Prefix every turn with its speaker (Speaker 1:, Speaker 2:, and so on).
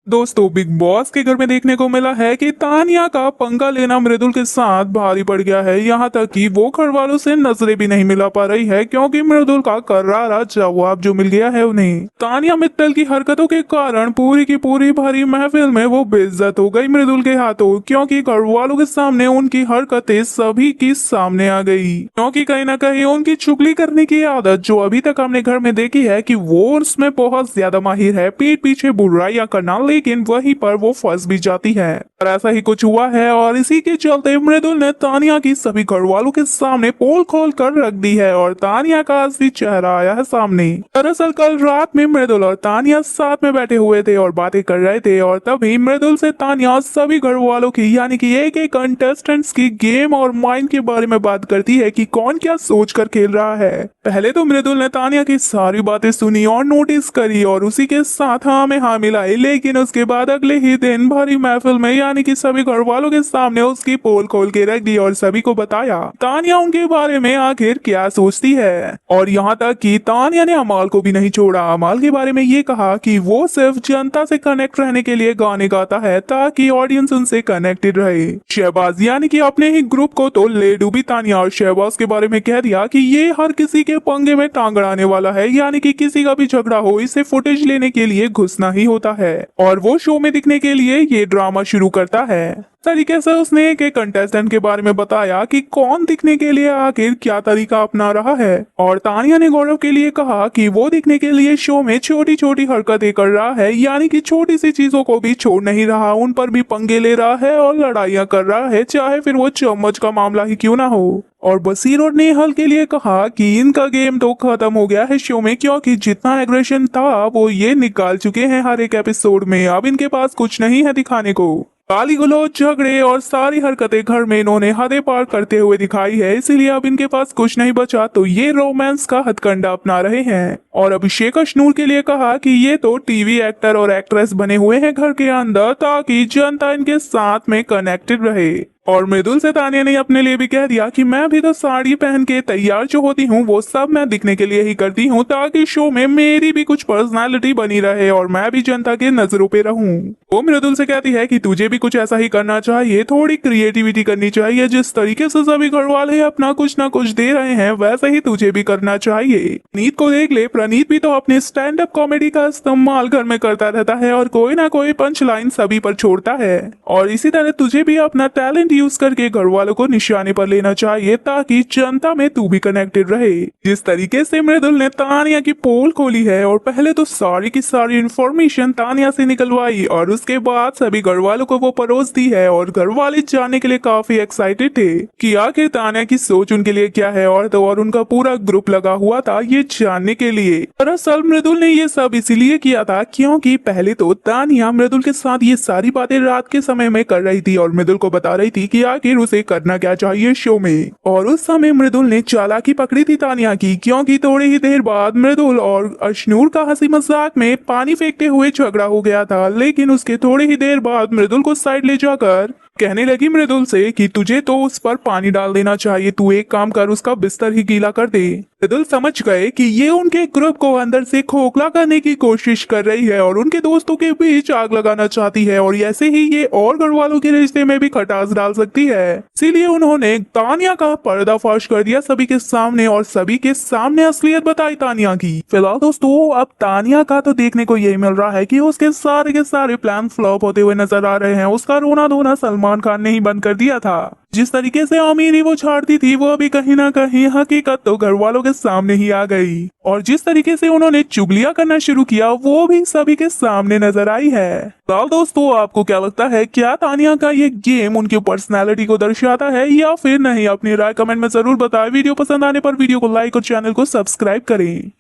Speaker 1: दोस्तों, big boss के घर में देखने को मिला है कि तानिया का पंगा लेना मृदुल के साथ भारी पड़ गया है। यहाँ तक कि वो घर वालों से नजरें भी नहीं मिला पा रही है क्योंकि मृदुल का करारा जवाब जो मिल गया है उन्हें। तानिया मित्तल की हरकतों के कारण पूरी की पूरी भरी महफिल में वो बेइज्जत हो गई मृदुल के हाथों, क्योंकि घर वालों के सामने उनकी हरकतें सभी की सामने आ गई। क्योंकि कहीं ना कहीं उनकी चुगली करने की आदत जो अभी तक हमने घर में देखी है कि वो उसमें बहुत ज्यादा माहिर है, पीठ पीछे बुराइयां करना, लेकिन वहीं पर वो फंस भी जाती है। और ऐसा ही कुछ हुआ है और इसी के चलते मृदुल ने तानिया की सभी घर वालों के सामने पोल खोल कर रख दी है और तानिया का असली चेहरा आया है सामने। दरअसल कल रात में मृदुल और तानिया साथ में बैठे हुए थे और बातें कर रहे थे और तभी मृदुल से तानिया सभी घर वालों की यानी कि एक एक कंटेस्टेंट्स की गेम और माइंड के बारे में बात करती है कि कौन क्या सोच कर खेल रहा है। पहले तो मृदुल ने तानिया की सारी बातें सुनी और नोटिस करी और उसी के साथ हाँ में हाँ मिलाई, लेकिन उसके बाद अगले ही दिन भरी महफिल में यानी कि सभी घर वालों के सामने उसकी पोल खोल के रख दी और सभी को बताया तानिया उनके बारे में आखिर क्या सोचती है। और यहाँ तक कि तानिया ने अमाल को भी नहीं छोड़ा। अमाल के बारे में ये कहा कि वो सिर्फ जनता से कनेक्ट रहने के लिए गाने गाता है ताकि ऑडियंस उनसे कनेक्टेड रहे। शहबाज यानी कि अपने ही ग्रुप को तो ले डूबी तानिया और शहबाज के बारे में कह दिया कि ये हर किसी के पंगे में टांग अड़ाने वाला है, यानी कि किसी का भी झगड़ा हो इसे फुटेज लेने के लिए घुसना ही होता है और वो शो में दिखने के लिए ये ड्रामा शुरू करता है। तरीके से उसने एक कंटेस्टेंट के बारे में बताया कि कौन दिखने के लिए आखिर क्या तरीका अपना रहा है और तानिया ने गौरव के लिए कहा कि वो दिखने के लिए शो में छोटी छोटी हरकतें कर रहा है, यानी कि छोटी सी चीजों को भी छोड़ नहीं रहा, उन पर भी पंगे ले रहा है और लड़ाइयां कर रहा है, चाहे फिर वो चम्मच का मामला ही क्यों ना हो। और बसीर और नेहल के लिए कहा कि इनका गेम तो खत्म हो गया है शो में, क्योंकि जितना एग्रेशन था वो ये निकाल चुके हैं हर एक एपिसोड में, अब इनके पास कुछ नहीं है दिखाने को। गाली गलौज, झगड़े और सारी हरकतें घर में इन्होंने हदें पार करते हुए दिखाई है, इसीलिए अब इनके पास कुछ नहीं बचा तो ये रोमांस का हथकंडा अपना रहे हैं। और अभिषेक अशनूर के लिए कहा कि ये तो टीवी एक्टर और एक्ट्रेस बने हुए हैं घर के अंदर ताकि जनता इनके साथ में कनेक्टेड रहे। और मृदुल से तानिया ने अपने लिए भी कह दिया कि मैं भी तो साड़ी पहन के तैयार जो होती हूँ वो सब मैं दिखने के लिए ही करती हूँ ताकि शो में मेरी भी कुछ पर्सनालिटी बनी रहे और मैं भी जनता के नजरों पे रहूं। वो मृदुल से कहती है कि तुझे भी कुछ ऐसा ही करना चाहिए, थोड़ी क्रिएटिविटी करनी चाहिए, जिस तरीके से सभी घर वाले अपना कुछ ना कुछ दे रहे हैं वैसा ही तुझे भी करना चाहिए। प्रणीत को देख ले, प्रणीत भी तो अपने स्टैंड अप कॉमेडी का इस्तेमाल घर में करता रहता है और कोई ना कोई पंच लाइन सभी पर छोड़ता है और इसी तरह तुझे भी अपना टैलेंट यूज करके घर वालों को निशाने पर लेना चाहिए ताकि जनता में तू भी कनेक्टेड रहे। जिस तरीके से मृदुल ने तानिया की पोल खोली है और पहले तो सारी की सारी इंफॉर्मेशन तानिया से निकलवाई और उसके बाद सभी घर वालों को वो परोस दी है और घर वाले जानने के लिए काफी एक्साइटेड थे कि आखिर तानिया की सोच उनके लिए क्या है और तो और उनका पूरा ग्रुप लगा हुआ था ये जानने के लिए। दरअसल मृदुल ने ये सब इसीलिए किया था क्योंकि पहले तो तानिया मृदुल के साथ ये सारी बातें रात के समय में कर रही थी और मृदुल को बता रही थी कि आखिर उसे करना क्या चाहिए शो में। और उस समय मृदुल ने चालाकी पकड़ी थी तानिया की, क्योंकि थोड़ी ही देर बाद मृदुल और अशनूर का हंसी मजाक में पानी फेंकते हुए झगड़ा हो गया था, लेकिन उसके थोड़ी ही देर बाद मृदुल को साइड ले जाकर कहने लगी मृदुल से कि तुझे तो उस पर पानी डाल देना चाहिए, तू एक काम कर उसका बिस्तर ही गीला कर दे। मृदुल समझ गए कि ये उनके ग्रुप को अंदर से खोखला करने की कोशिश कर रही है और उनके दोस्तों के बीच आग लगाना चाहती है और ऐसे ही ये और घर वालों के रिश्ते में भी खटास डाल सकती है। इसीलिए उन्होंने तानिया का पर्दाफाश कर दिया सभी के सामने और सभी के सामने असलियत बताई तानिया की। फिलहाल दोस्तों अब तानिया का तो देखने को यही मिल रहा है कि उसके सारे प्लान फ्लॉप होते हुए नजर आ रहे हैं। उसका रोना धोना सलमान खान ने ही बंद कर दिया था। जिस तरीके से अमीरी वो छाड़ती थी वो अभी कहीं ना कहीं हकीकत तो घर वालों के सामने ही आ गई और जिस तरीके से उन्होंने चुगलियां करना शुरू किया वो भी सभी के सामने नजर आई है। तो दोस्तों आपको क्या लगता है, क्या तानिया का ये गेम उनकी पर्सनालिटी को दर्शाता है या फिर नहीं? अपनी राय कमेंट में जरूर बताएं। वीडियो पसंद आने पर वीडियो को लाइक और चैनल को सब्सक्राइब करें।